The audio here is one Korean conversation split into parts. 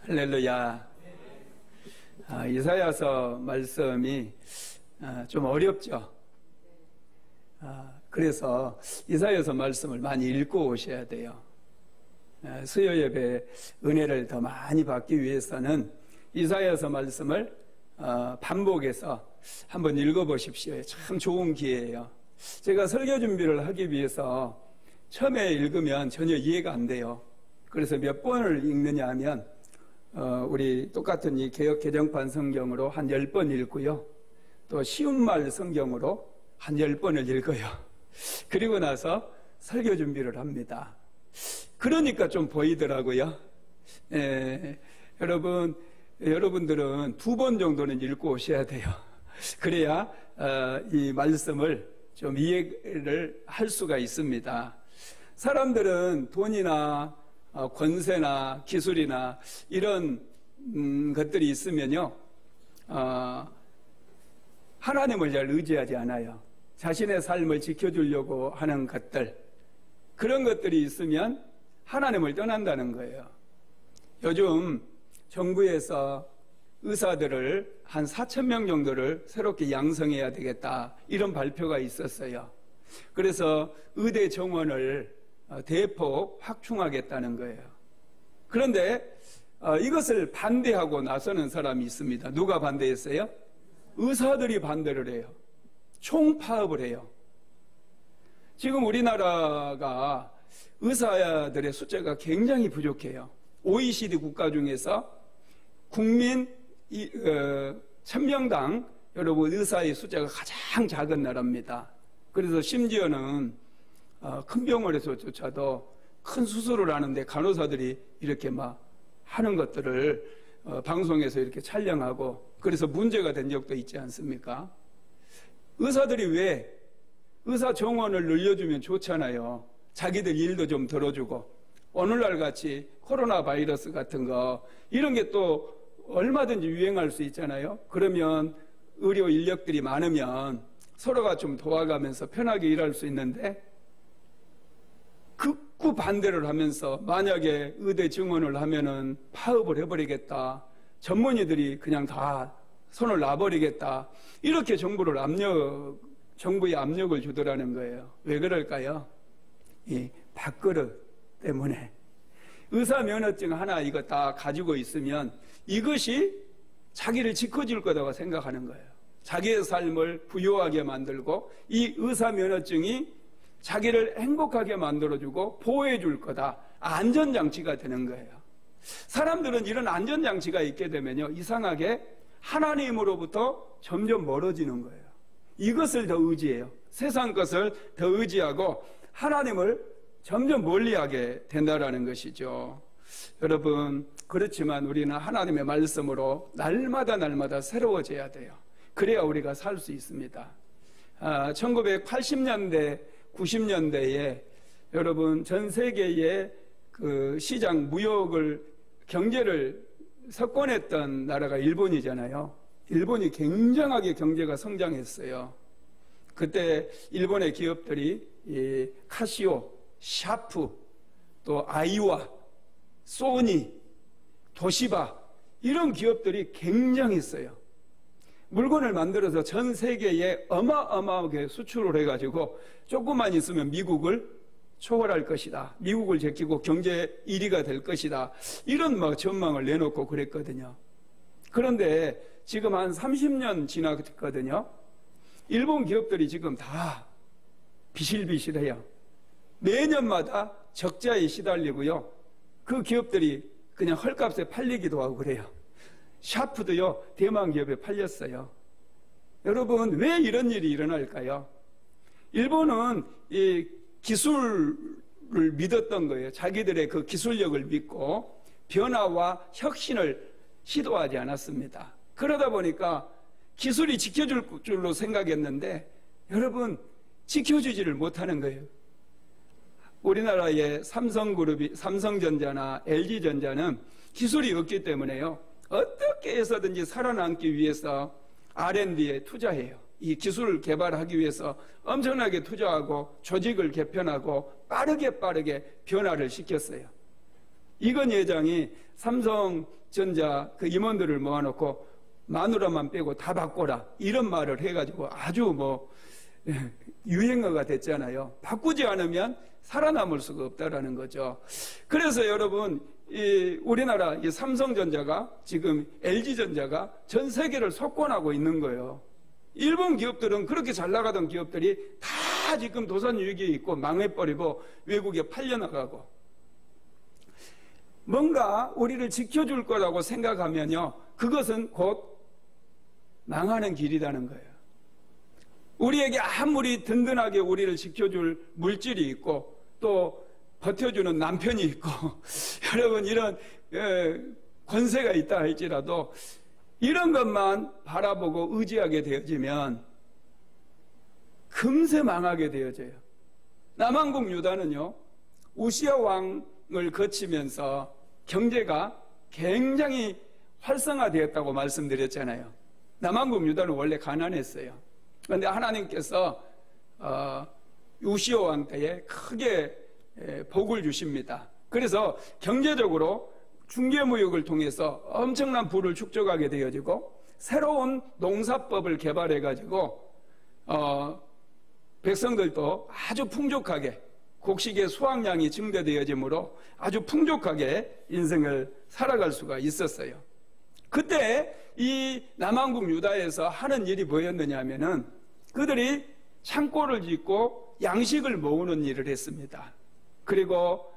할렐루야. 이사야서 말씀이 좀 어렵죠. 그래서 이사야서 말씀을 많이 읽고 오셔야 돼요. 수요 예배 은혜를 더 많이 받기 위해서는 이사야서 말씀을 반복해서 한번 읽어보십시오. 참 좋은 기회예요. 제가 설교 준비를 하기 위해서 처음에 읽으면 전혀 이해가 안 돼요. 그래서 몇 번을 읽느냐 하면 우리 똑같은 이 개역 개정판 성경으로 한 10번 읽고요. 또 쉬운 말 성경으로 한 10번을 읽어요. 그리고 나서 설교 준비를 합니다. 그러니까 좀 보이더라고요. 여러분들은 2번 정도는 읽고 오셔야 돼요. 그래야 이 말씀을 좀 이해를 할 수가 있습니다. 사람들은 돈이나 권세나 기술이나 이런 것들이 있으면요, 하나님을 잘 의지하지 않아요. 자신의 삶을 지켜주려고 하는 것들, 그런 것들이 있으면 하나님을 떠난다는 거예요. 요즘 정부에서 의사들을 한 4,000명 정도를 새롭게 양성해야 되겠다, 이런 발표가 있었어요. 그래서 의대 정원을 대폭 확충하겠다는 거예요. 그런데 이것을 반대하고 나서는 사람이 있습니다. 누가 반대했어요? 의사들이 반대를 해요. 총파업을 해요. 지금 우리나라가 의사들의 숫자가 굉장히 부족해요. OECD 국가 중에서 국민 1000명당 여러분 의사의 숫자가 가장 작은 나라입니다. 그래서 심지어는 큰 병원에서조차도 큰 수술을 하는데 간호사들이 이렇게 막 하는 것들을 방송에서 이렇게 촬영하고 그래서 문제가 된 적도 있지 않습니까? 의사들이 왜 의사 정원을 늘려주면 좋잖아요. 자기들 일도 좀 덜어주고 오늘날 같이 코로나 바이러스 같은 거 이런 게 또 얼마든지 유행할 수 있잖아요. 그러면 의료 인력들이 많으면 서로가 좀 도와가면서 편하게 일할 수 있는데 극구 반대를 하면서 만약에 의대 증원을 하면은 파업을 해버리겠다. 전문의들이 그냥 다 손을 놔버리겠다. 이렇게 정부에 압력을 주더라는 거예요. 왜 그럴까요? 이 밥그릇 때문에. 의사 면허증 하나 이거 다 가지고 있으면 이것이 자기를 지켜줄 거라고 생각하는 거예요. 자기의 삶을 부유하게 만들고 이 의사 면허증이 자기를 행복하게 만들어주고 보호해줄 거다. 안전장치가 되는 거예요. 사람들은 이런 안전장치가 있게 되면요, 이상하게 하나님으로부터 점점 멀어지는 거예요. 이것을 더 의지해요. 세상 것을 더 의지하고 하나님을 점점 멀리하게 된다라는 것이죠. 여러분, 그렇지만 우리는 하나님의 말씀으로 날마다 새로워져야 돼요. 그래야 우리가 살 수 있습니다. 1980년대, 90년대에 여러분 전 세계의 그 시장 무역을 경제를 석권했던 나라가 일본이잖아요. 일본이 굉장하게 경제가 성장했어요. 그때 일본의 기업들이 이 카시오, 샤프, 또 아이와, 소니, 도시바 이런 기업들이 굉장했어요. 물건을 만들어서 전 세계에 어마어마하게 수출을 해가지고 조금만 있으면 미국을 초월할 것이다. 미국을 제끼고 경제 1위가 될 것이다. 이런 막 전망을 내놓고 그랬거든요. 그런데 지금 한 30년 지났거든요. 일본 기업들이 지금 다 비실비실해요. 매년마다 적자에 시달리고요. 그 기업들이 그냥 헐값에 팔리기도 하고 그래요. 샤프도요, 대만 기업에 팔렸어요. 여러분, 왜 이런 일이 일어날까요? 일본은 이 기술을 믿었던 거예요. 자기들의 그 기술력을 믿고 변화와 혁신을 시도하지 않았습니다. 그러다 보니까 기술이 지켜줄 줄로 생각했는데 여러분, 지켜주지를 못하는 거예요. 우리나라의 삼성전자나 LG전자는 기술이 없기 때문에요. 어떻게 해서든지 살아남기 위해서 R&D에 투자해요. 이 기술을 개발하기 위해서 엄청나게 투자하고 조직을 빠르게 변화를 시켰어요. 이건 회장이 삼성 전자 그 임원들을 모아놓고 마누라만 빼고 다 바꿔라 이런 말을 해가지고 아주 유행어가 됐잖아요. 바꾸지 않으면 살아남을 수가 없다라는 거죠. 그래서 여러분 우리나라 이 삼성전자가 지금 LG전자가 전 세계를 석권하고 있는 거예요. 일본 기업들은 그렇게 잘 나가던 기업들이 다 지금 도산위기에 있고 망해버리고 외국에 팔려나가고 뭔가 우리를 지켜줄 거라고 생각하면요 그것은 곧 망하는 길이라는 거예요. 우리에게 아무리 든든하게 우리를 지켜줄 물질이 있고 또 버텨주는 남편이 있고 여러분 이런 권세가 있다 할지라도 이런 것만 바라보고 의지하게 되어지면 금세 망하게 되어져요. 남한국 유다는요 우시야 왕을 거치면서 경제가 굉장히 활성화되었다고 말씀드렸잖아요. 남한국 유다는 원래 가난했어요. 그런데 하나님께서 우시야 왕 때에 크게 복을 주십니다. 그래서 경제적으로 중개무역을 통해서 엄청난 부를 축적하게 되어지고 새로운 농사법을 개발해가지고 백성들도 아주 풍족하게 곡식의 수확량이 증대되어지므로 아주 풍족하게 인생을 살아갈 수가 있었어요. 그때 이 남한국 유다에서 하는 일이 뭐였느냐 하면은 그들이 창고를 짓고 양식을 모으는 일을 했습니다. 그리고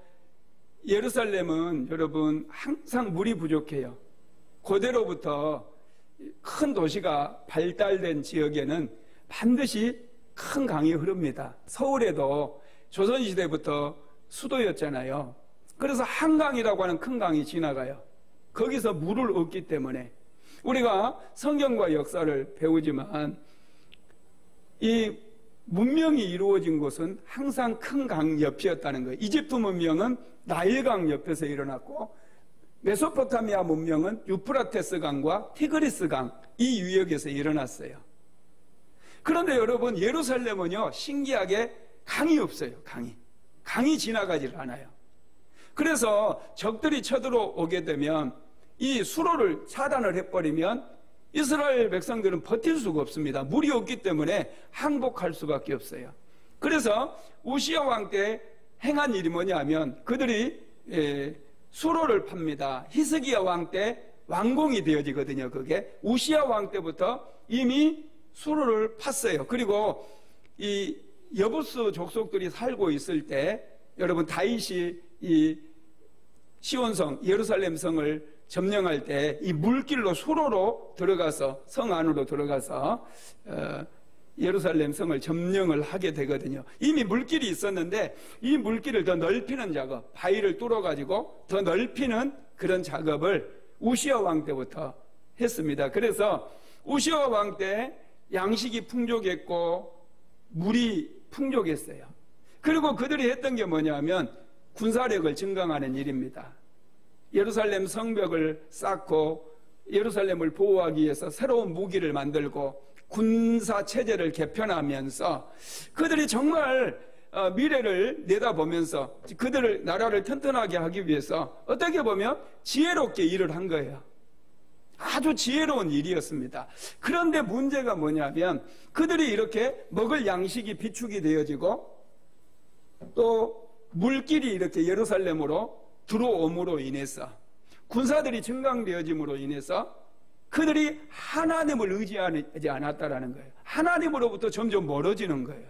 예루살렘은 여러분 항상 물이 부족해요. 고대로부터 큰 도시가 발달된 지역에는 반드시 큰 강이 흐릅니다. 서울에도 조선시대부터 수도였잖아요. 그래서 한강이라고 하는 큰 강이 지나가요. 거기서 물을 얻기 때문에 우리가 성경과 역사를 배우지만 이 문명이 이루어진 곳은 항상 큰 강 옆이었다는 거예요. 이집트 문명은 나일강 옆에서 일어났고 메소포타미아 문명은 유프라테스 강과 티그리스 강 이 유역에서 일어났어요. 그런데 여러분 예루살렘은요 신기하게 강이 없어요. 강이 지나가질 않아요. 그래서 적들이 쳐들어오게 되면 이 수로를 차단을 해버리면 이스라엘 백성들은 버틸 수가 없습니다. 물이 없기 때문에 항복할 수밖에 없어요. 그래서 우시야 왕 때 행한 일이 뭐냐 하면 그들이 수로를 팝니다. 히스기야 왕 때 완공이 되어지거든요. 그게 우시야 왕 때부터 이미 수로를 팠어요. 그리고 이 여부스 족속들이 살고 있을 때 여러분 다윗이 이 시온성 예루살렘 성을 점령할 때 이 물길로 수로로 들어가서 성 안으로 들어가서 예루살렘 성을 점령을 하게 되거든요. 이미 물길이 있었는데 이 물길을 더 넓히는 작업, 바위를 뚫어가지고 더 넓히는 그런 작업을 우시야 왕 때부터 했습니다. 그래서 우시야 왕 때 양식이 풍족했고 물이 풍족했어요. 그리고 그들이 했던 게 뭐냐면 군사력을 증강하는 일입니다. 예루살렘 성벽을 쌓고 예루살렘을 보호하기 위해서 새로운 무기를 만들고 군사 체제를 개편하면서 그들이 정말 미래를 내다보면서 그들을 나라를 튼튼하게 하기 위해서 어떻게 보면 지혜롭게 일을 한 거예요. 아주 지혜로운 일이었습니다. 그런데 문제가 뭐냐면 그들이 이렇게 먹을 양식이 비축이 되어지고 또 물길이 이렇게 예루살렘으로 들어옴으로 인해서 군사들이 증강되어짐으로 인해서 그들이 하나님을 의지하지 않았다라는 거예요. 하나님으로부터 점점 멀어지는 거예요.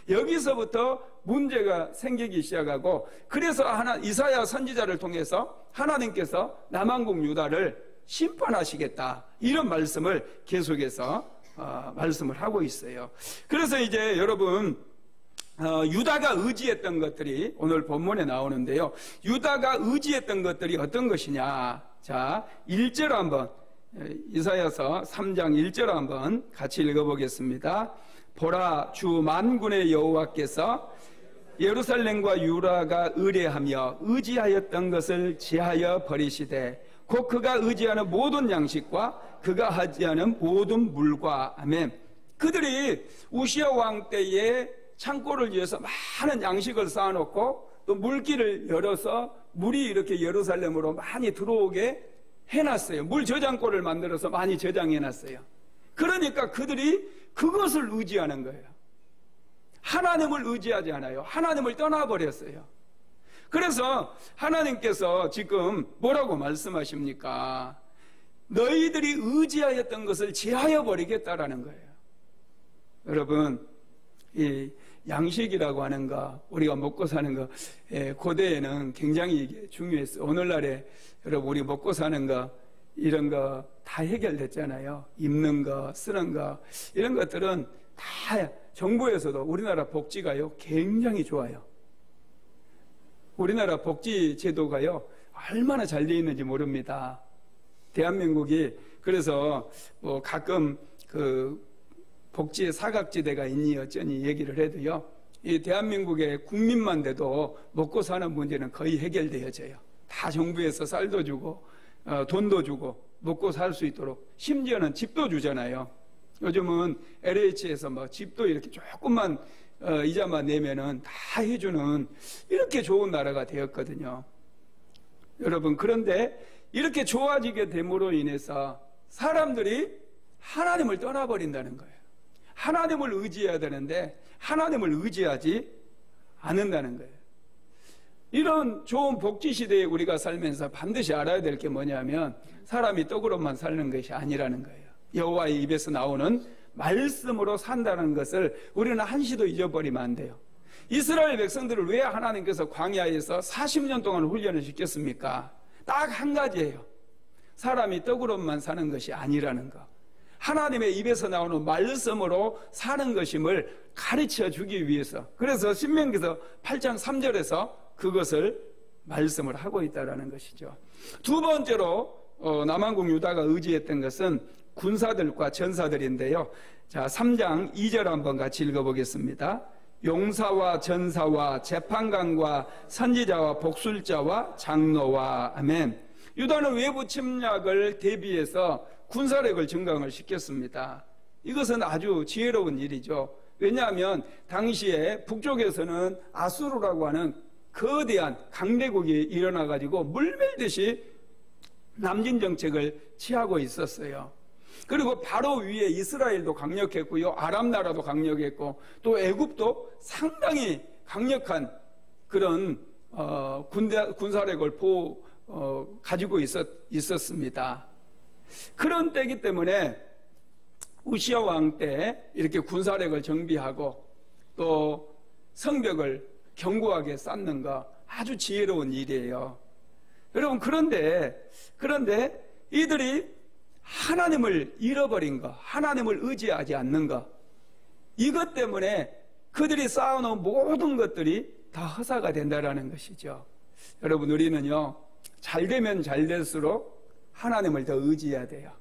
여기서부터 문제가 생기기 시작하고 그래서 이사야 선지자를 통해서 하나님께서 남한국 유다를 심판하시겠다 이런 말씀을 계속해서 말씀을 하고 있어요. 그래서 이제 여러분 유다가 의지했던 것들이 오늘 본문에 나오는데요. 유다가 의지했던 것들이 어떤 것이냐. 자, 1절 한번 이사야서 3장 1절 한번 같이 읽어보겠습니다. 보라 주 만군의 여호와께서 예루살렘과 유다가 의뢰하며 의지하였던 것을 제하여 버리시되 곧 그가 의지하는 모든 양식과 그가 하지 않은 모든 물과 아멘. 그들이 우시야 왕 때에 창고를 위해서 많은 양식을 쌓아놓고 또 물길을 열어서 물이 이렇게 예루살렘으로 많이 들어오게 해놨어요. 물 저장고를 만들어서 많이 저장해놨어요. 그러니까 그들이 그것을 의지하는 거예요. 하나님을 의지하지 않아요. 하나님을 떠나버렸어요. 그래서 하나님께서 지금 뭐라고 말씀하십니까? 너희들이 의지하였던 것을 제하여 버리겠다라는 거예요. 여러분, 이 양식이라고 하는 거, 우리가 먹고 사는 거, 고대에는 굉장히 이게 중요했어요. 오늘날에 여러분, 우리 먹고 사는 거, 이런 거 다 해결됐잖아요. 입는 거, 쓰는 거, 이런 것들은 다 정부에서도 우리나라 복지가요, 굉장히 좋아요. 우리나라 복지 제도가요, 얼마나 잘 되어 있는지 모릅니다. 대한민국이, 그래서 뭐 가끔 그 복지의 사각지대가 있니 어쩌니 얘기를 해도요, 이 대한민국의 국민만 돼도 먹고 사는 문제는 거의 해결되어져요. 다 정부에서 쌀도 주고 돈도 주고 먹고 살 수 있도록, 심지어는 집도 주잖아요. 요즘은 LH에서 뭐 집도 이렇게 조금만 이자만 내면은 다 해주는, 이렇게 좋은 나라가 되었거든요. 여러분, 그런데 이렇게 좋아지게 됨으로 인해서 사람들이 하나님을 떠나버린다는 거예요. 하나님을 의지해야 되는데 하나님을 의지하지 않는다는 거예요. 이런 좋은 복지 시대에 우리가 살면서 반드시 알아야 될 게 뭐냐면, 사람이 떡으로만 사는 것이 아니라는 거예요. 여호와의 입에서 나오는 말씀으로 산다는 것을 우리는 한시도 잊어버리면 안 돼요. 이스라엘 백성들을 왜 하나님께서 광야에서 40년 동안 훈련을 시켰습니까? 딱 한 가지예요. 사람이 떡으로만 사는 것이 아니라는 거. 하나님의 입에서 나오는 말씀으로 사는 것임을 가르쳐 주기 위해서. 그래서 신명기서 8장 3절에서 그것을 말씀을 하고 있다는 것이죠. 두 번째로 남한국 유다가 의지했던 것은 군사들과 전사들인데요. 자, 3장 2절 한번 같이 읽어보겠습니다. 용사와 전사와 재판관과 선지자와 복술자와 장로와. 아멘. 유다는 외부 침략을 대비해서 군사력을 증강을 시켰습니다. 이것은 아주 지혜로운 일이죠. 왜냐하면 당시에 북쪽에서는 아수르라고 하는 거대한 강대국이 일어나가지고 물밀듯이 남진 정책을 취하고 있었어요. 그리고 바로 위에 이스라엘도 강력했고요, 아랍 나라도 강력했고, 또 애굽도 상당히 강력한 그런 군사력을 가지고 있었습니다. 그런 때이기 때문에 우시야 왕 때 이렇게 군사력을 정비하고 또 성벽을 견고하게 쌓는 거 아주 지혜로운 일이에요. 여러분, 그런데 이들이 하나님을 잃어버린 거, 하나님을 의지하지 않는 거, 이것 때문에 그들이 쌓아놓은 모든 것들이 다 허사가 된다라는 것이죠. 여러분, 우리는요, 잘 되면 잘 될수록 하나님을 더 의지해야 돼요.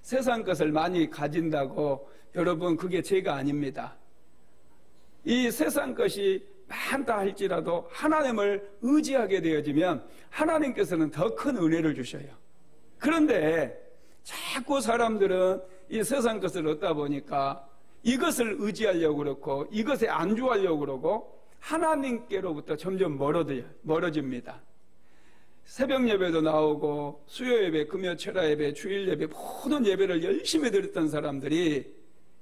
세상 것을 많이 가진다고 여러분, 그게 죄가 아닙니다. 이 세상 것이 많다 할지라도 하나님을 의지하게 되어지면 하나님께서는 더 큰 은혜를 주셔요. 그런데 자꾸 사람들은 이 세상 것을 얻다 보니까 이것을 의지하려고 그렇고 이것에 안주하려고 그러고 하나님께로부터 점점 멀어집니다. 새벽 예배도 나오고 수요 예배, 금요 철야 예배, 주일 예배, 모든 예배를 열심히 드렸던 사람들이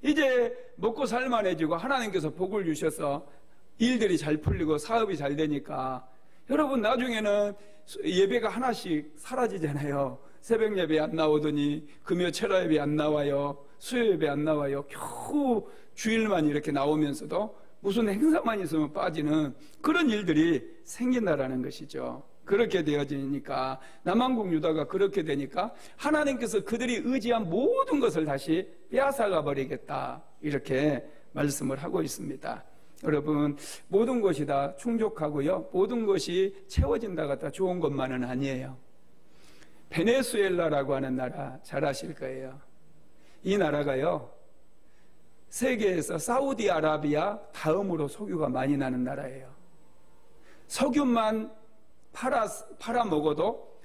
이제 먹고 살만해지고 하나님께서 복을 주셔서 일들이 잘 풀리고 사업이 잘 되니까 여러분, 나중에는 예배가 하나씩 사라지잖아요. 새벽 예배 안 나오더니 금요 철야 예배 안 나와요. 수요 예배 안 나와요. 겨우 주일만 이렇게 나오면서도 무슨 행사만 있으면 빠지는 그런 일들이 생긴다라는 것이죠. 그렇게 되어지니까, 남한국 유다가 그렇게 되니까 하나님께서 그들이 의지한 모든 것을 다시 빼앗아가 버리겠다, 이렇게 말씀을 하고 있습니다. 여러분, 모든 것이 다 충족하고요, 모든 것이 채워진다가 다 좋은 것만은 아니에요. 베네수엘라라고 하는 나라 잘 아실 거예요. 이 나라가요, 세계에서 사우디아라비아 다음으로 석유가 많이 나는 나라예요. 석유만 팔아 먹어도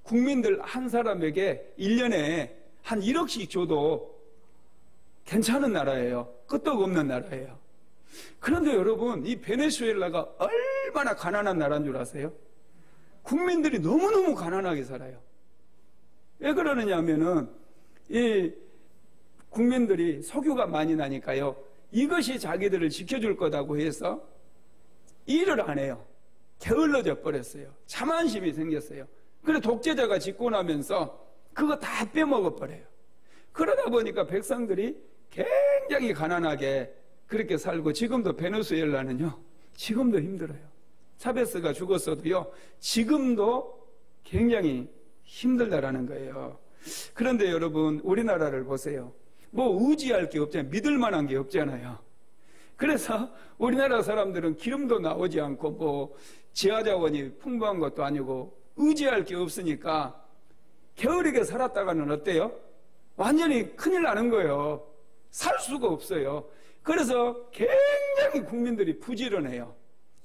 국민들 한 사람에게 1년에 한 1억씩 줘도 괜찮은 나라예요. 끄떡없는 나라예요. 그런데 여러분, 이 베네수엘라가 얼마나 가난한 나라인 줄 아세요? 국민들이 너무너무 가난하게 살아요. 왜 그러느냐 하면은 이 국민들이 석유가 많이 나니까요. 이것이 자기들을 지켜줄 거다고 해서 일을 안 해요. 게을러져 버렸어요. 자만심이 생겼어요. 그래 독재자가 집권하면서 그거 다 빼먹어 버려요. 그러다 보니까 백성들이 굉장히 가난하게 그렇게 살고, 지금도 베네수엘라는요, 지금도 힘들어요. 차베스가 죽었어도요, 지금도 굉장히 힘들다라는 거예요. 그런데 여러분, 우리나라를 보세요. 뭐 의지할 게 없잖아요. 믿을 만한 게 없잖아요. 그래서 우리나라 사람들은 기름도 나오지 않고 뭐 지하자원이 풍부한 것도 아니고 의지할 게 없으니까 게으르게 살았다가는 어때요? 완전히 큰일 나는 거예요. 살 수가 없어요. 그래서 굉장히 국민들이 부지런해요.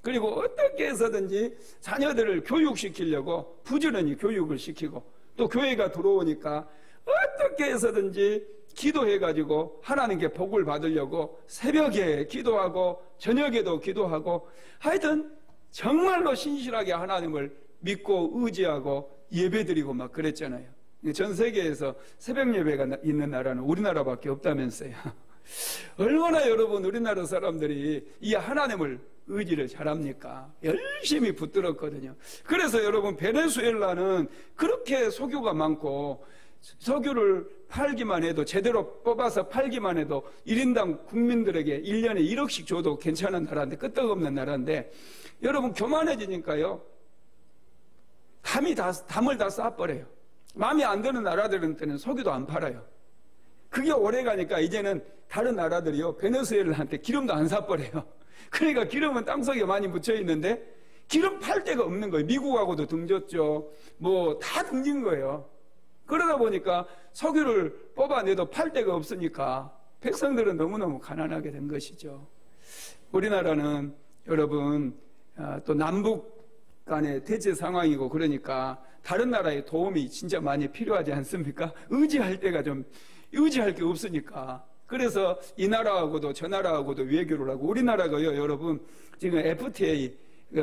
그리고 어떻게 해서든지 자녀들을 교육시키려고 부지런히 교육을 시키고, 또 교회가 들어오니까 어떻게 해서든지 기도해가지고 하나님께 복을 받으려고 새벽에 기도하고 저녁에도 기도하고, 하여튼 정말로 신실하게 하나님을 믿고 의지하고 예배드리고 막 그랬잖아요. 전 세계에서 새벽 예배가 있는 나라는 우리나라밖에 없다면서요. 얼마나 여러분 우리나라 사람들이 이 하나님을 의지를 잘합니까? 열심히 붙들었거든요. 그래서 여러분 베네수엘라는 그렇게 석유가 많고, 석유를 팔기만 해도, 제대로 뽑아서 팔기만 해도 1인당 국민들에게 1년에 1억씩 줘도 괜찮은 나라인데, 끄떡없는 나라인데, 여러분 교만해지니까요, 담을 다 쌓아버려요. 마음에 안 드는 나라들한테는 석유도 안 팔아요. 그게 오래 가니까 이제는 다른 나라들이요, 베네수엘라한테 기름도 안 사버려요. 그러니까 기름은 땅속에 많이 묻혀 있는데 기름 팔 데가 없는 거예요. 미국하고도 등졌죠. 뭐 다 등진 거예요. 그러다 보니까 석유를 뽑아내도 팔 데가 없으니까 백성들은 너무너무 가난하게 된 것이죠. 우리나라는 여러분 또 남북 간의 대체 상황이고, 그러니까 다른 나라의 도움이 진짜 많이 필요하지 않습니까? 의지할 때가 좀, 의지할 게 없으니까. 그래서 이 나라하고도 저 나라하고도 외교를 하고, 우리나라가요, 여러분, 지금 FTA,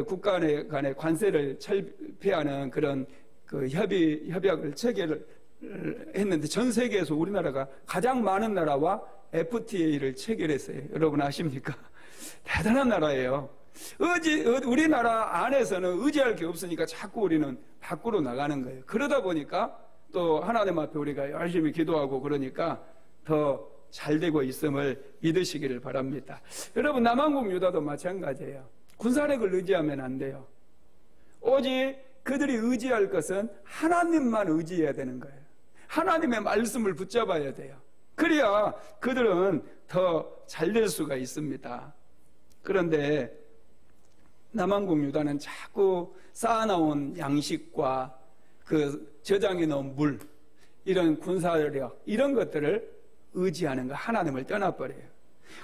국가 간의 관세를 철폐하는 그런 그 협약을 체결을 했는데, 전 세계에서 우리나라가 가장 많은 나라와 FTA를 체결했어요. 여러분 아십니까? 대단한 나라예요. 우리나라 안에서는 의지할 게 없으니까 자꾸 우리는 밖으로 나가는 거예요. 그러다 보니까 또 하나님 앞에 우리가 열심히 기도하고 그러니까 더 잘 되고 있음을 믿으시기를 바랍니다. 여러분, 남한국 유다도 마찬가지예요. 군사력을 의지하면 안 돼요. 오직 그들이 의지할 것은 하나님만 의지해야 되는 거예요. 하나님의 말씀을 붙잡아야 돼요. 그래야 그들은 더 잘 될 수가 있습니다. 그런데 남한국 유다는 자꾸 쌓아놓은 양식과 그 저장해 놓은 물, 이런 군사력, 이런 것들을 의지하는 거, 하나님을 떠나버려요.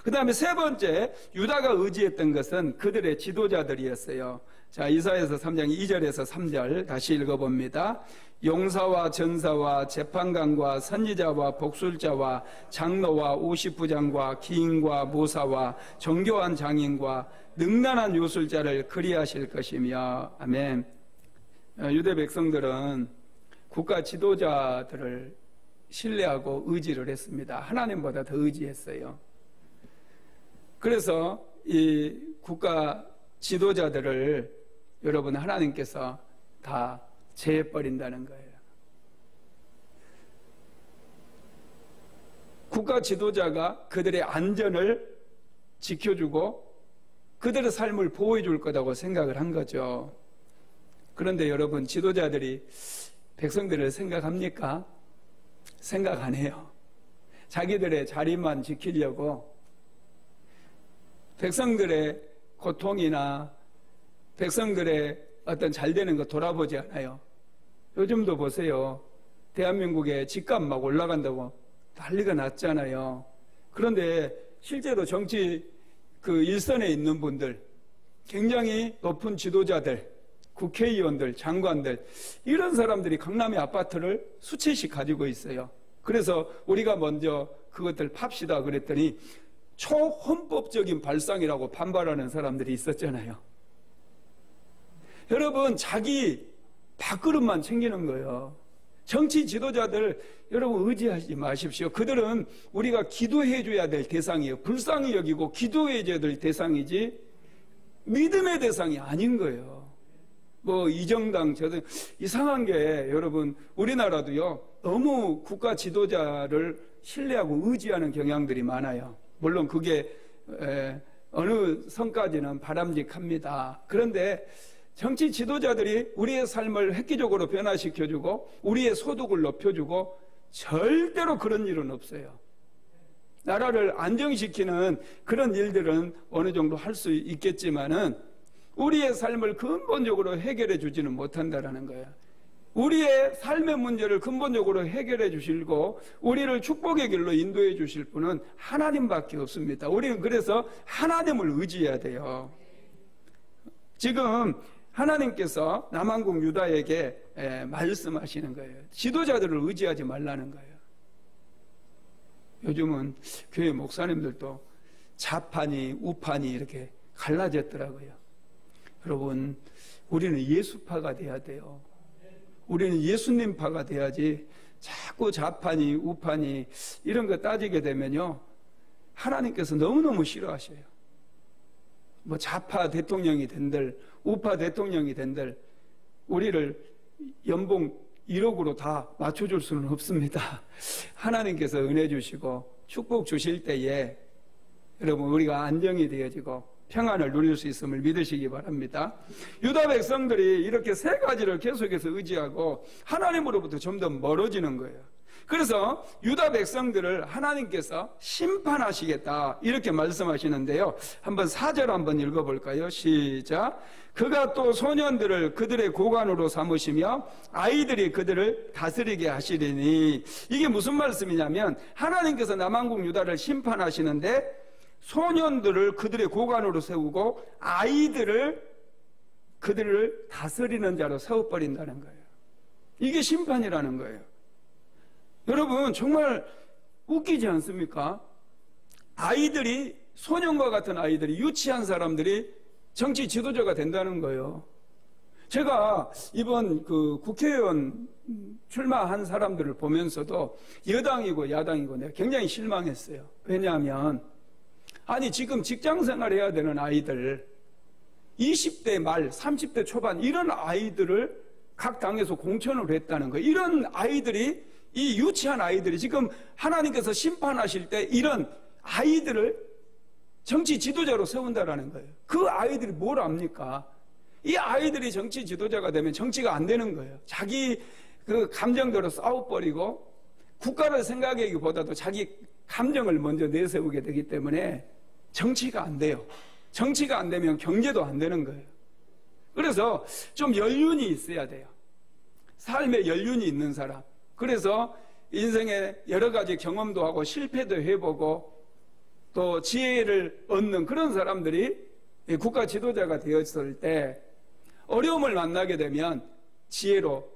그 다음에 세 번째, 유다가 의지했던 것은 그들의 지도자들이었어요. 자, 이사야서 3장 2절에서 3절 다시 읽어봅니다. 용사와 전사와 재판관과 선지자와 복술자와 장로와 우시부장과 기인과 모사와 정교한 장인과 능란한 요술자를 그리하실 것이며. 아멘. 유대 백성들은 국가 지도자들을 신뢰하고 의지를 했습니다. 하나님보다 더 의지했어요. 그래서 이 국가 지도자들을 여러분 하나님께서 다 제해버린다는 거예요. 국가 지도자가 그들의 안전을 지켜주고 그들의 삶을 보호해 줄 거라고 생각을 한 거죠. 그런데 여러분, 지도자들이 백성들을 생각합니까? 생각 안 해요. 자기들의 자리만 지키려고 백성들의 고통이나 백성들의 어떤 잘 되는 거 돌아보지 않아요. 요즘도 보세요. 대한민국의 집값 막 올라간다고 난리가 났잖아요. 그런데 실제로 정치 그 일선에 있는 분들, 굉장히 높은 지도자들, 국회의원들, 장관들, 이런 사람들이 강남의 아파트를 수채씩 가지고 있어요. 그래서 우리가 먼저 그것들 팝시다 그랬더니 초헌법적인 발상이라고 반발하는 사람들이 있었잖아요. 여러분, 자기 밥그릇만 챙기는 거예요. 정치 지도자들 여러분 의지하지 마십시오. 그들은 우리가 기도해 줘야 될 대상이에요. 불쌍히 여기고 기도해 줘야 될 대상이지 믿음의 대상이 아닌 거예요. 뭐 이정당 저들 이상한 게 여러분 우리나라도요 너무 국가 지도자를 신뢰하고 의지하는 경향들이 많아요. 물론 그게 어느 선까지는 바람직합니다. 그런데 정치 지도자들이 우리의 삶을 획기적으로 변화시켜주고 우리의 소득을 높여주고 절대로 그런 일은 없어요. 나라를 안정시키는 그런 일들은 어느 정도 할 수 있겠지만은 우리의 삶을 근본적으로 해결해 주지는 못한다는 거예요. 우리의 삶의 문제를 근본적으로 해결해 주시고 우리를 축복의 길로 인도해 주실 분은 하나님밖에 없습니다. 우리는 그래서 하나님을 의지해야 돼요. 지금 하나님께서 남한국 유다에게 말씀하시는 거예요. 지도자들을 의지하지 말라는 거예요. 요즘은 교회 목사님들도 좌판이 우판이 이렇게 갈라졌더라고요. 여러분, 우리는 예수파가 돼야 돼요. 우리는 예수님파가 돼야지 자꾸 좌판이 우판이 이런 거 따지게 되면요 하나님께서 너무너무 싫어하셔요. 뭐 좌파 대통령이 된들 우파 대통령이 된들 우리를 연봉 1억으로 다 맞춰줄 수는 없습니다. 하나님께서 은혜 주시고 축복 주실 때에 여러분 우리가 안정이 되어지고 평안을 누릴 수 있음을 믿으시기 바랍니다. 유다 백성들이 이렇게 세 가지를 계속해서 의지하고 하나님으로부터 점점 멀어지는 거예요. 그래서 유다 백성들을 하나님께서 심판하시겠다 이렇게 말씀하시는데요. 한번 4절 한번 읽어볼까요? 시작. 그가 또 소년들을 그들의 고관으로 삼으시며 아이들이 그들을 다스리게 하시리니, 이게 무슨 말씀이냐면 하나님께서 남한국 유다를 심판하시는데 소년들을 그들의 고관으로 세우고 아이들을 그들을 다스리는 자로 세워버린다는 거예요. 이게 심판이라는 거예요. 여러분 정말 웃기지 않습니까? 아이들이, 소년과 같은 아이들이, 유치한 사람들이 정치 지도자가 된다는 거예요. 제가 이번 그 국회의원 출마한 사람들을 보면서도 여당이고 야당이고 내가 굉장히 실망했어요. 왜냐하면 아니 지금 직장생활 해야 되는 아이들 20대 말 30대 초반 이런 아이들을 각 당에서 공천을 했다는 거예요. 이런 아이들이, 이 유치한 아이들이 지금 하나님께서 심판하실 때 이런 아이들을 정치 지도자로 세운다라는 거예요. 그 아이들이 뭘 압니까? 이 아이들이 정치 지도자가 되면 정치가 안 되는 거예요. 자기 그 감정대로 싸워버리고 국가를 생각하기보다도 자기 감정을 먼저 내세우게 되기 때문에 정치가 안 돼요. 정치가 안 되면 경제도 안 되는 거예요. 그래서 좀 연륜이 있어야 돼요. 삶에 연륜이 있는 사람. 그래서 인생에 여러 가지 경험도 하고 실패도 해보고 또 지혜를 얻는 그런 사람들이 국가 지도자가 되었을 때 어려움을 만나게 되면 지혜로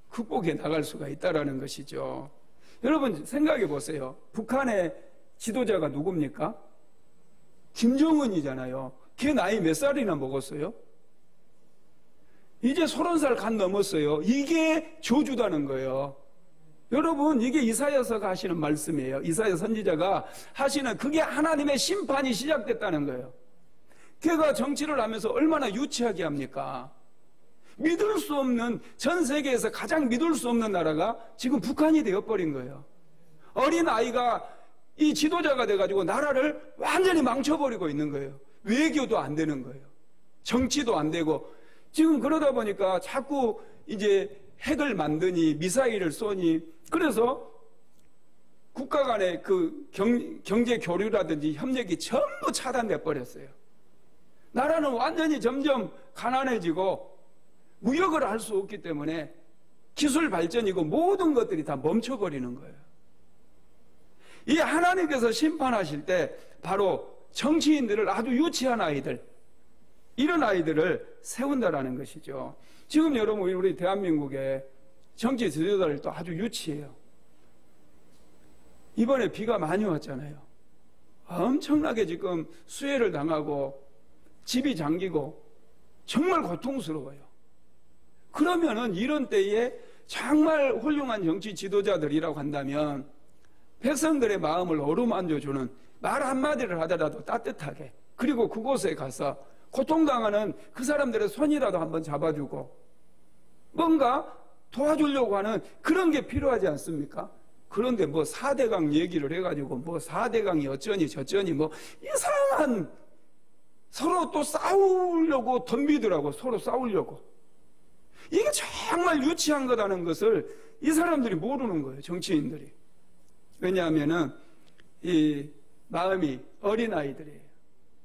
극복해 나갈 수가 있다는 것이죠. 여러분 생각해 보세요. 북한의 지도자가 누굽니까? 김정은이잖아요. 걔 나이 몇 살이나 먹었어요? 이제 30살 간 넘었어요. 이게 저주다는 거예요. 여러분 이게 이사야서가 하시는 말씀이에요. 이사야 선지자가 하시는, 그게 하나님의 심판이 시작됐다는 거예요. 걔가 정치를 하면서 얼마나 유치하게 합니까? 믿을 수 없는, 전 세계에서 가장 믿을 수 없는 나라가 지금 북한이 되어버린 거예요. 어린 아이가 이 지도자가 돼가지고 나라를 완전히 망쳐버리고 있는 거예요. 외교도 안 되는 거예요. 정치도 안 되고 지금 그러다 보니까 자꾸 이제 핵을 만드니 미사일을 쏘니, 그래서 국가 간의 그 경제 교류라든지 협력이 전부 차단돼 버렸어요. 나라는 완전히 점점 가난해지고 무역을 할 수 없기 때문에 기술 발전이고 모든 것들이 다 멈춰버리는 거예요. 이 하나님께서 심판하실 때 바로 정치인들을, 아주 유치한 아이들, 이런 아이들을 세운다라는 것이죠. 지금 여러분 우리 대한민국의 정치 지도자들도 아주 유치해요. 이번에 비가 많이 왔잖아요. 엄청나게 지금 수해를 당하고 집이 잠기고 정말 고통스러워요. 그러면은 이런 때에 정말 훌륭한 정치 지도자들이라고 한다면 백성들의 마음을 어루만져주는 말 한마디를 하더라도 따뜻하게, 그리고 그곳에 가서 고통당하는 그 사람들의 손이라도 한번 잡아주고 뭔가 도와주려고 하는 그런 게 필요하지 않습니까? 그런데 뭐 4대강 얘기를 해가지고 뭐 4대강이 어쩌니 저쩌니 뭐 이상한, 서로 또 싸우려고 덤비더라고. 서로 싸우려고. 이게 정말 유치한 거라는 것을 이 사람들이 모르는 거예요, 정치인들이. 왜냐하면은 이 마음이 어린아이들이에요.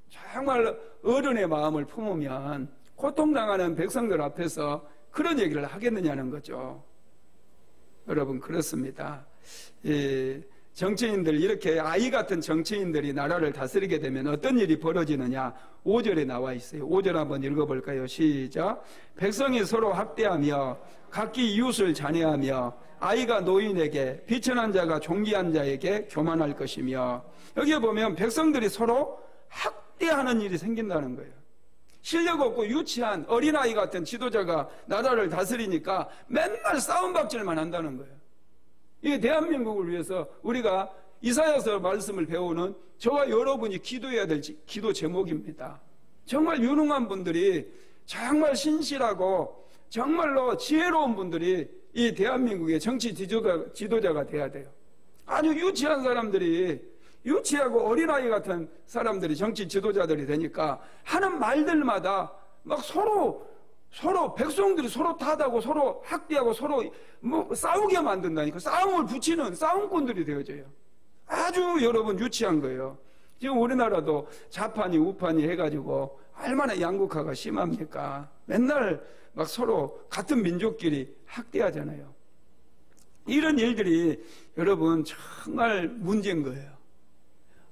정말 어른의 마음을 품으면 고통당하는 백성들 앞에서 그런 얘기를 하겠느냐는 거죠. 여러분, 그렇습니다. 정치인들, 이렇게 아이 같은 정치인들이 나라를 다스리게 되면 어떤 일이 벌어지느냐, 5절에 나와 있어요. 5절 한번 읽어볼까요? 시작. 백성이 서로 학대하며 각기 이웃을 잔해하며 아이가 노인에게, 비천한 자가 존귀한 자에게 교만할 것이며. 여기에 보면 백성들이 서로 학대하는 일이 생긴다는 거예요. 실력 없고 유치한 어린아이 같은 지도자가 나라를 다스리니까 맨날 싸움박질만 한다는 거예요. 이게 대한민국을 위해서 우리가 이사야서 말씀을 배우는 저와 여러분이 기도해야 될 기도 제목입니다. 정말 유능한 분들이, 정말 신실하고 정말로 지혜로운 분들이 이 대한민국의 정치 지도자가 돼야 돼요. 아주 유치한 사람들이, 유치하고 어린아이 같은 사람들이 정치 지도자들이 되니까 하는 말들마다 막 서로 백성들이 서로 탓하고 서로 학대하고 서로 뭐 싸우게 만든다니까. 싸움을 붙이는 싸움꾼들이 되어져요. 아주 여러분 유치한 거예요. 지금 우리나라도 좌판이 우판이 해가지고 얼마나 양극화가 심합니까? 맨날 막 서로 같은 민족끼리 학대하잖아요. 이런 일들이 여러분 정말 문제인 거예요.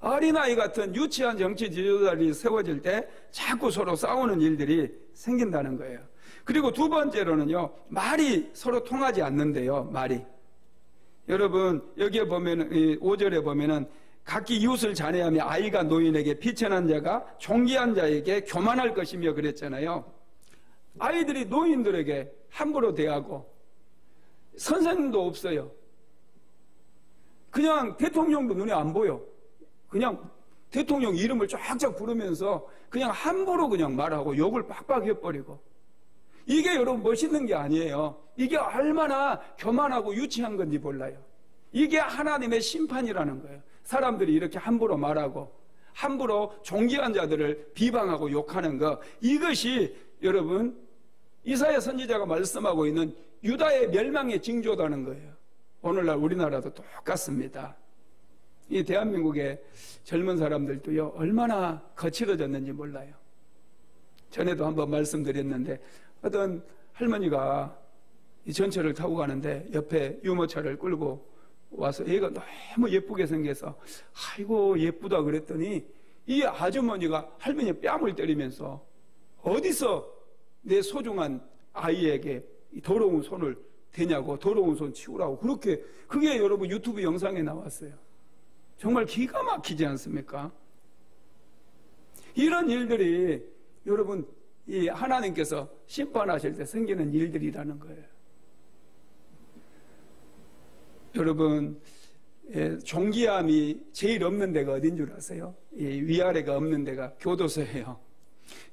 어린아이 같은 유치한 정치 지도자들이 세워질 때 자꾸 서로 싸우는 일들이 생긴다는 거예요. 그리고 두 번째로는요, 말이 서로 통하지 않는데요, 말이. 여러분, 여기에 보면, 5절에 보면은 각기 이웃을 잔해하며 아이가 노인에게, 비천한 자가 존귀한 자에게 교만할 것이며 그랬잖아요. 아이들이 노인들에게 함부로 대하고, 선생님도 없어요. 그냥 대통령도 눈에 안 보여. 그냥 대통령 이름을 쫙쫙 부르면서 그냥 함부로 그냥 말하고 욕을 빡빡 해버리고. 이게 여러분 멋있는 게 아니에요. 이게 얼마나 교만하고 유치한 건지 몰라요. 이게 하나님의 심판이라는 거예요. 사람들이 이렇게 함부로 말하고 함부로 존귀한 자들을 비방하고 욕하는 것, 이것이 여러분 이사야 선지자가 말씀하고 있는 유다의 멸망의 징조라는 거예요. 오늘날 우리나라도 똑같습니다. 이 대한민국의 젊은 사람들도요, 얼마나 거칠어졌는지 몰라요. 전에도 한번 말씀드렸는데 어떤 할머니가 이 전철을 타고 가는데 옆에 유모차를 끌고 와서 얘가 너무 예쁘게 생겨서 아이고 예쁘다 그랬더니 이 아주머니가 할머니의 뺨을 때리면서 어디서 내 소중한 아이에게 더러운 손을 대냐고, 더러운 손 치우라고, 그렇게, 그게 여러분 유튜브 영상에 나왔어요. 정말 기가 막히지 않습니까? 이런 일들이 여러분 이 하나님께서 심판하실 때 생기는 일들이라는 거예요. 여러분, 존귀함이 제일 없는 데가 어딘 줄 아세요? 위아래가 없는 데가 교도소예요.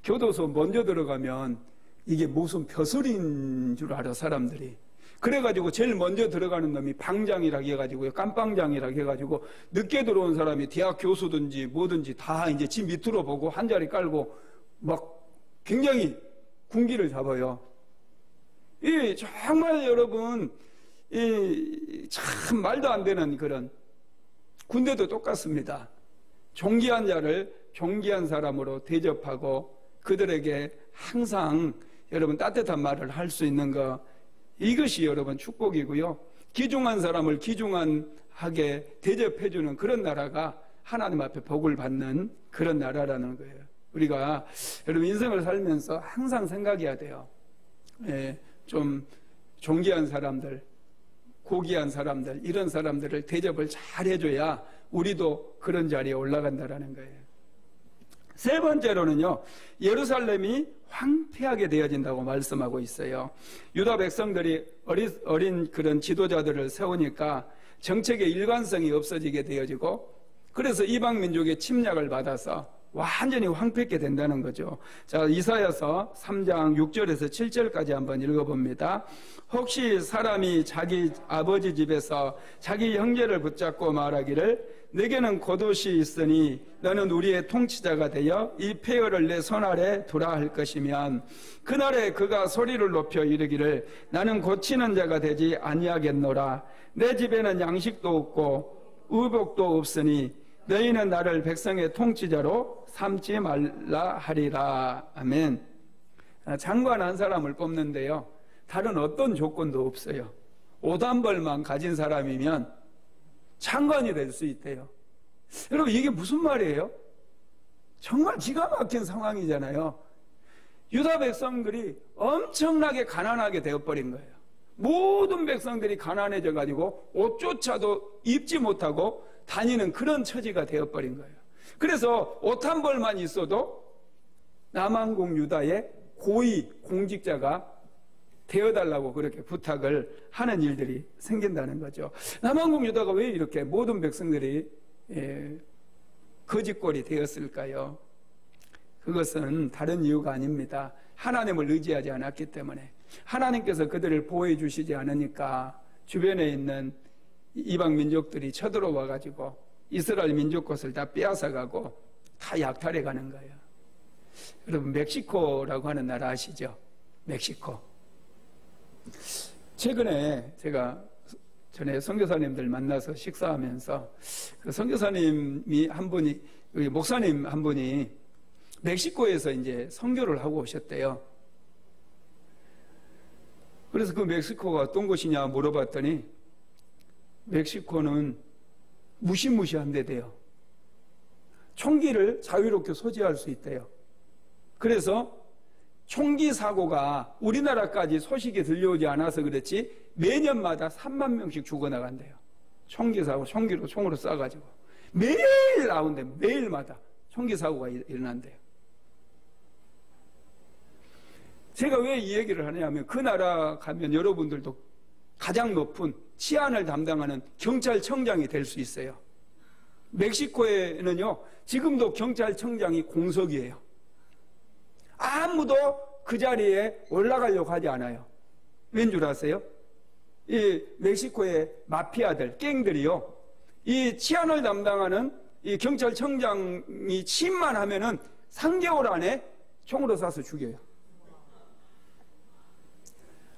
교도소 먼저 들어가면 이게 무슨 벼슬인 줄 알아, 사람들이. 그래가지고 제일 먼저 들어가는 놈이 방장이라고 해가지고요, 깜빵장이라고 해가지고 늦게 들어온 사람이 대학 교수든지 뭐든지 다 이제 집 밑으로 보고 한 자리 깔고 막 굉장히 군기를 잡아요. 이 정말 여러분 이 참 말도 안 되는 그런, 군대도 똑같습니다. 존귀한 자를 존귀한 사람으로 대접하고 그들에게 항상 여러분 따뜻한 말을 할 수 있는 것, 이것이 여러분 축복이고요. 귀중한 사람을 귀중하게 대접해주는 그런 나라가 하나님 앞에 복을 받는 그런 나라라는 거예요. 우리가 여러분 인생을 살면서 항상 생각해야 돼요. 좀 존귀한 사람들, 고귀한 사람들, 이런 사람들을 대접을 잘 해줘야 우리도 그런 자리에 올라간다라는 거예요. 세 번째로는요, 예루살렘이 황폐하게 되어진다고 말씀하고 있어요. 유다 백성들이 어린 그런 지도자들을 세우니까 정책의 일관성이 없어지게 되어지고, 그래서 이방 민족의 침략을 받아서 완전히 황폐하게 된다는 거죠. 자, 이사야서 3장 6절에서 7절까지 한번 읽어봅니다. 혹시 사람이 자기 아버지 집에서 자기 형제를 붙잡고 말하기를 내게는 겉옷이 있으니 너는 우리의 통치자가 되어 이 폐허를 내 손 아래 두라 할 것이면, 그날에 그가 소리를 높여 이르기를 나는 고치는 자가 되지 아니하겠노라. 내 집에는 양식도 없고 의복도 없으니 너희는 나를 백성의 통치자로 삼지 말라 하리라. 아멘. 장관 한 사람을 뽑는데요, 다른 어떤 조건도 없어요. 오단벌만 가진 사람이면 장관이 될 수 있대요. 여러분, 이게 무슨 말이에요? 정말 기가 막힌 상황이잖아요. 유다 백성들이 엄청나게 가난하게 되어버린 거예요. 모든 백성들이 가난해져 가지고 옷조차도 입지 못하고 다니는 그런 처지가 되어버린 거예요. 그래서 옷 한 벌만 있어도 남왕국 유다의 고위 공직자가 되어달라고 그렇게 부탁을 하는 일들이 생긴다는 거죠. 남왕국 유다가 왜 이렇게 모든 백성들이 거짓골이 되었을까요? 그것은 다른 이유가 아닙니다. 하나님을 의지하지 않았기 때문에, 하나님께서 그들을 보호해 주시지 않으니까 주변에 있는 이방 민족들이 쳐들어와 가지고 이스라엘 민족 것을 다 빼앗아가고 다 약탈해 가는 거예요. 여러분, 멕시코라고 하는 나라 아시죠? 멕시코. 최근에 제가 전에 선교사님들 만나서 식사하면서 그 선교사님이 한 분이, 목사님 한 분이 멕시코에서 이제 선교를 하고 오셨대요. 그래서 그 멕시코가 어떤 곳이냐 물어봤더니 멕시코는 무시무시한 데대요. 총기를 자유롭게 소지할 수 있대요. 그래서 총기 사고가 우리나라까지 소식이 들려오지 않아서 그렇지 매년마다 3만 명씩 죽어나간대요. 총기 사고, 총기로 총으로 쏴가지고 매일 나온대. 매일마다 총기 사고가 일어난대요. 제가 왜 이 얘기를 하냐면, 그 나라 가면 여러분들도 가장 높은 치안을 담당하는 경찰청장이 될 수 있어요. 멕시코에는요, 지금도 경찰청장이 공석이에요. 아무도 그 자리에 올라가려고 하지 않아요. 왠 줄 아세요? 이 멕시코의 마피아들, 갱들이요, 이 치안을 담당하는 이 경찰청장이 취임만 하면은 3개월 안에 총으로 쏴서 죽여요.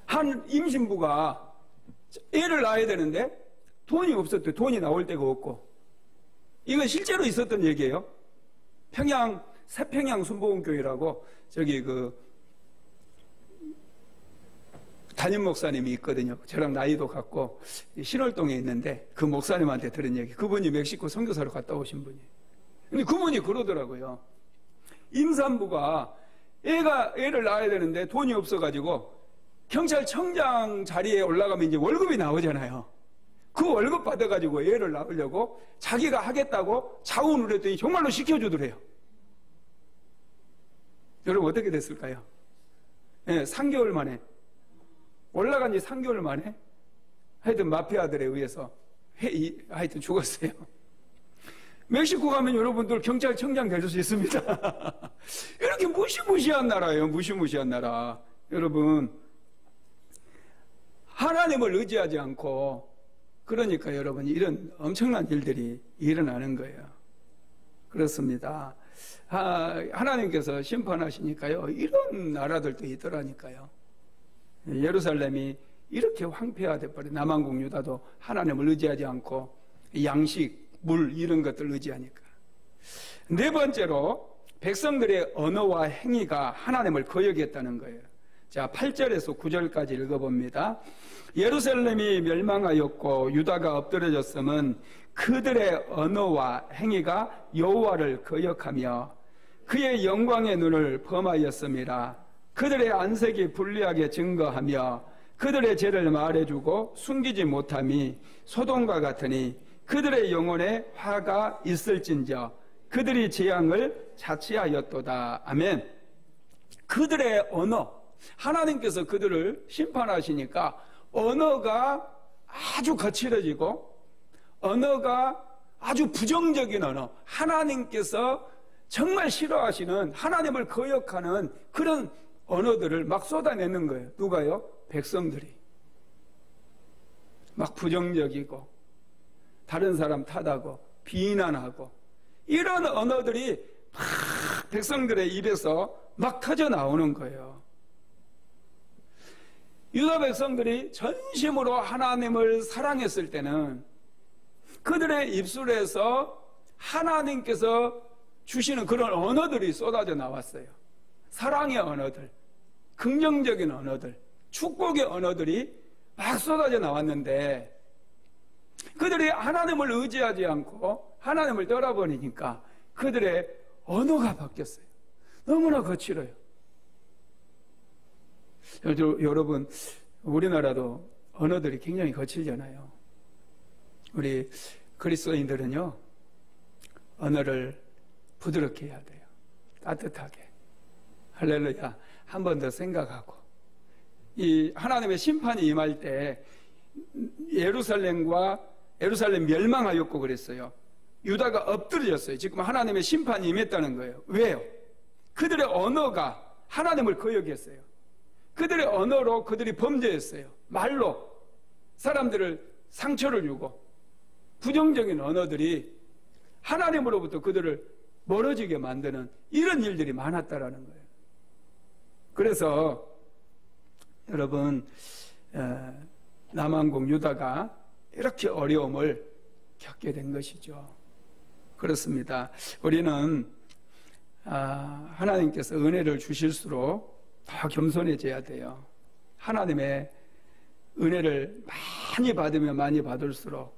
한 임신부가 애를 낳아야 되는데 돈이 없었대요. 돈이 나올 데가 없고. 이건 실제로 있었던 얘기예요. 새평양 순복음교회라고 저기 그 담임 목사님이 있거든요. 저랑 나이도 같고 신월동에 있는데 그 목사님한테 들은 얘기. 그분이 멕시코 선교사로 갔다 오신 분이에요. 근데 그분이 그러더라고요. 임산부가 애를 낳아야 되는데 돈이 없어가지고 경찰청장 자리에 올라가면 이제 월급이 나오잖아요. 그 월급 받아가지고 애를 낳으려고 자기가 하겠다고 자원을 했더니 정말로 시켜주더래요. 여러분, 어떻게 됐을까요? 3개월 만에, 올라간 지 3개월 만에 하여튼 마피아들에 의해서 하여튼 죽었어요. 멕시코 가면 여러분들 경찰청장 될 수 있습니다. 이렇게 무시무시한 나라예요. 무시무시한 나라. 여러분, 하나님을 의지하지 않고, 그러니까 여러분 이런 엄청난 일들이 일어나는 거예요. 그렇습니다. 하나님께서 심판하시니까요, 이런 나라들도 있더라니까요. 예루살렘이 이렇게 황폐화돼 버려. 남왕국 유다도 하나님을 의지하지 않고 양식, 물 이런 것들 의지하니까. 네 번째로 백성들의 언어와 행위가 하나님을 거역했다는 거예요. 자, 8절에서 9절까지 읽어봅니다. 예루살렘이 멸망하였고 유다가 엎드려졌음은 그들의 언어와 행위가 여호와를 거역하며 그의 영광의 눈을 범하였음이라. 그들의 안색이 불리하게 증거하며 그들의 죄를 말해주고 숨기지 못함이 소돔과 같으니 그들의 영혼에 화가 있을진저 그들이 재앙을 자치하였도다. 아멘. 그들의 언어, 하나님께서 그들을 심판하시니까 언어가 아주 거칠어지고 언어가 아주 부정적인 언어, 하나님께서 정말 싫어하시는, 하나님을 거역하는 그런 언어들을 막 쏟아내는 거예요. 누가요? 백성들이. 막 부정적이고 다른 사람 탓하고 비난하고 이런 언어들이 막 백성들의 입에서 막 터져 나오는 거예요. 유다 백성들이 전심으로 하나님을 사랑했을 때는 그들의 입술에서 하나님께서 주시는 그런 언어들이 쏟아져 나왔어요. 사랑의 언어들, 긍정적인 언어들, 축복의 언어들이 막 쏟아져 나왔는데 그들이 하나님을 의지하지 않고 하나님을 떠나버리니까 그들의 언어가 바뀌었어요. 너무나 거칠어요. 여러분, 우리나라도 언어들이 굉장히 거칠잖아요. 우리 그리스도인들은요, 언어를 부드럽게 해야 돼요. 따뜻하게. 할렐루야. 한 번 더 생각하고. 이 하나님의 심판이 임할 때 예루살렘 멸망하였고 그랬어요. 유다가 엎드려졌어요. 지금 하나님의 심판이 임했다는 거예요. 왜요? 그들의 언어가 하나님을 거역했어요. 그들의 언어로 그들이 범죄했어요. 말로 사람들을 상처를 주고 부정적인 언어들이 하나님으로부터 그들을 멀어지게 만드는 이런 일들이 많았다라는 거예요. 그래서 여러분, 남왕국 유다가 이렇게 어려움을 겪게 된 것이죠. 그렇습니다. 우리는 하나님께서 은혜를 주실수록 더 겸손해져야 돼요. 하나님의 은혜를 많이 받으면 많이 받을수록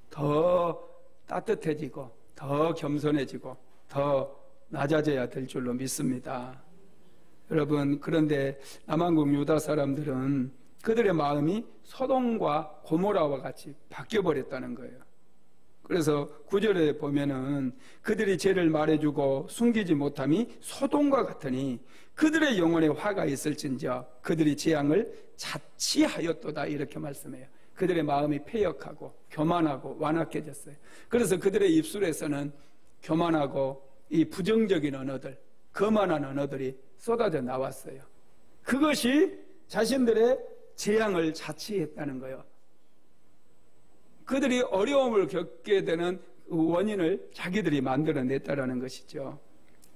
더 따뜻해지고 더 겸손해지고 더 낮아져야 될 줄로 믿습니다. 여러분, 그런데 남왕국 유다 사람들은 그들의 마음이 소돔과 고모라와 같이 바뀌어버렸다는 거예요. 그래서 9절에 보면은 그들이 죄를 말해주고 숨기지 못함이 소돔과 같으니 그들의 영혼에 화가 있을진저 그들이 재앙을 자치하였도다, 이렇게 말씀해요. 그들의 마음이 패역하고 교만하고 완악해졌어요. 그래서 그들의 입술에서는 교만하고 이 부정적인 언어들, 거만한 언어들이 쏟아져 나왔어요. 그것이 자신들의 재앙을 자치했다는 거예요. 그들이 어려움을 겪게 되는 원인을 자기들이 만들어냈다는 것이죠.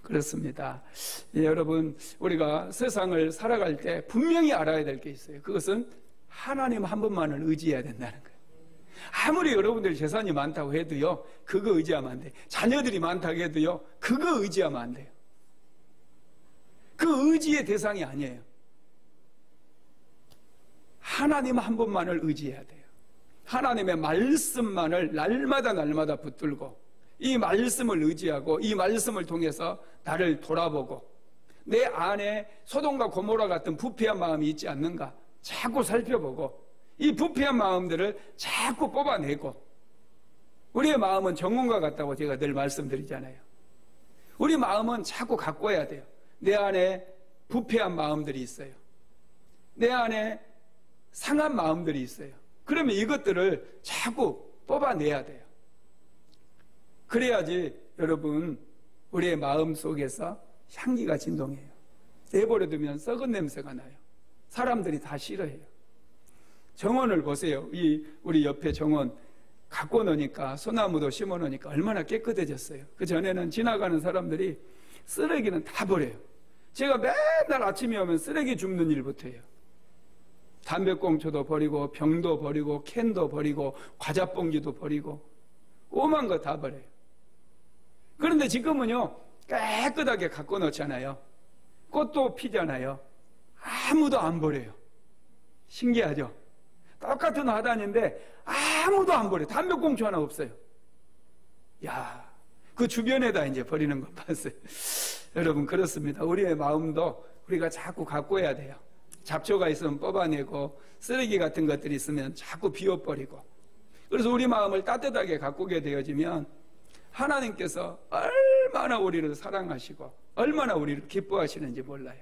그렇습니다. 여러분, 우리가 세상을 살아갈 때 분명히 알아야 될 게 있어요. 그것은 하나님 한 분만을 의지해야 된다는 거예요. 아무리 여러분들 재산이 많다고 해도요, 그거 의지하면 안 돼요. 자녀들이 많다고 해도요, 그거 의지하면 안 돼요. 그 의지의 대상이 아니에요. 하나님 한 분만을 의지해야 돼요. 하나님의 말씀만을 날마다 붙들고 이 말씀을 의지하고 이 말씀을 통해서 나를 돌아보고 내 안에 소돔과 고모라 같은 부패한 마음이 있지 않는가 자꾸 살펴보고 이 부패한 마음들을 자꾸 뽑아내고, 우리의 마음은 정원과 같다고 제가 늘 말씀드리잖아요. 우리 마음은 자꾸 가꿔야 돼요. 내 안에 부패한 마음들이 있어요. 내 안에 상한 마음들이 있어요. 그러면 이것들을 자꾸 뽑아내야 돼요. 그래야지 여러분, 우리의 마음 속에서 향기가 진동해요. 내버려두면 썩은 냄새가 나요. 사람들이 다 싫어해요. 정원을 보세요. 우리 옆에 정원 갖고 놓으니까, 소나무도 심어 놓으니까 얼마나 깨끗해졌어요. 그 전에는 지나가는 사람들이 쓰레기는 다 버려요. 제가 맨날 아침에 오면 쓰레기 줍는 일부터 해요. 담배꽁초도 버리고 병도 버리고 캔도 버리고 과자봉지도 버리고 오만 거 다 버려요. 그런데 지금은요, 깨끗하게 갖고 놓잖아요. 꽃도 피잖아요. 아무도 안 버려요. 신기하죠? 똑같은 화단인데 아무도 안 버려요. 담배꽁초 하나 없어요. 야, 그 주변에다 이제 버리는 거 봤어요. 여러분, 그렇습니다. 우리의 마음도 우리가 자꾸 가꿔야 돼요. 잡초가 있으면 뽑아내고 쓰레기 같은 것들이 있으면 자꾸 비워버리고. 그래서 우리 마음을 따뜻하게 가꾸게 되어지면 하나님께서 얼마나 우리를 사랑하시고 얼마나 우리를 기뻐하시는지 몰라요.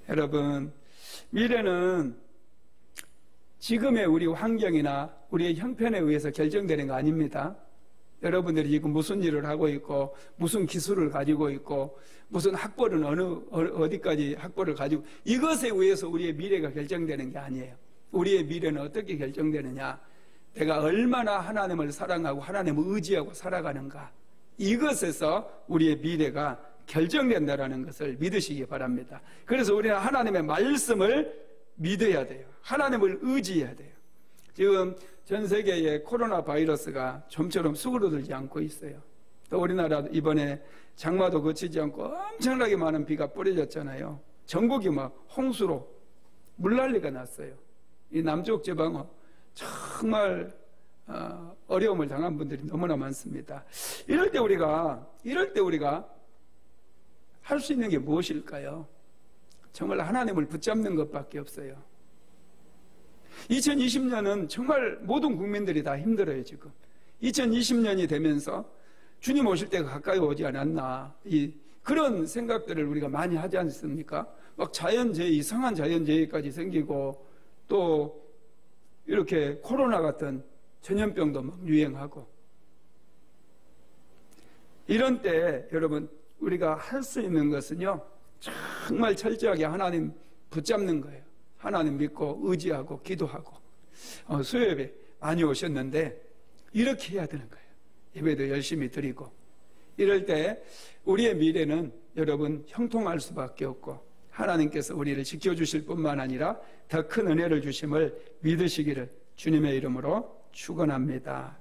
여러분, 미래는 지금의 우리 환경이나 우리의 형편에 의해서 결정되는 거 아닙니다. 여러분들이 지금 무슨 일을 하고 있고 무슨 기술을 가지고 있고 무슨 학벌은 어디까지 학벌을 가지고, 이것에 의해서 우리의 미래가 결정되는 게 아니에요. 우리의 미래는 어떻게 결정되느냐, 내가 얼마나 하나님을 사랑하고 하나님을 의지하고 살아가는가, 이것에서 우리의 미래가 결정된다는 것을 믿으시기 바랍니다. 그래서 우리는 하나님의 말씀을 믿어야 돼요. 하나님을 의지해야 돼요. 지금 전 세계에 코로나 바이러스가 좀처럼 수그러들지 않고 있어요. 또 우리나라 이번에 장마도 거치지 않고 엄청나게 많은 비가 뿌려졌잖아요. 전국이 막 홍수로 물난리가 났어요. 이 남쪽 지방은 정말 어려움을 당한 분들이 너무나 많습니다. 이럴 때 우리가 할 수 있는 게 무엇일까요? 정말 하나님을 붙잡는 것밖에 없어요. 2020년은 정말 모든 국민들이 다 힘들어요. 지금 2020년이 되면서 주님 오실 때가 가까이 오지 않았나, 그런 생각들을 우리가 많이 하지 않습니까? 막 자연재해, 이상한 자연재해까지 생기고 또 이렇게 코로나 같은 전염병도 막 유행하고, 이런 때 여러분, 우리가 할 수 있는 것은요, 정말 철저하게 하나님 붙잡는 거예요. 하나님 믿고 의지하고 기도하고. 수요예배 많이 오셨는데 이렇게 해야 되는 거예요. 예배도 열심히 드리고. 이럴 때 우리의 미래는 여러분 형통할 수밖에 없고, 하나님께서 우리를 지켜주실 뿐만 아니라 더 큰 은혜를 주심을 믿으시기를 주님의 이름으로 축원합니다.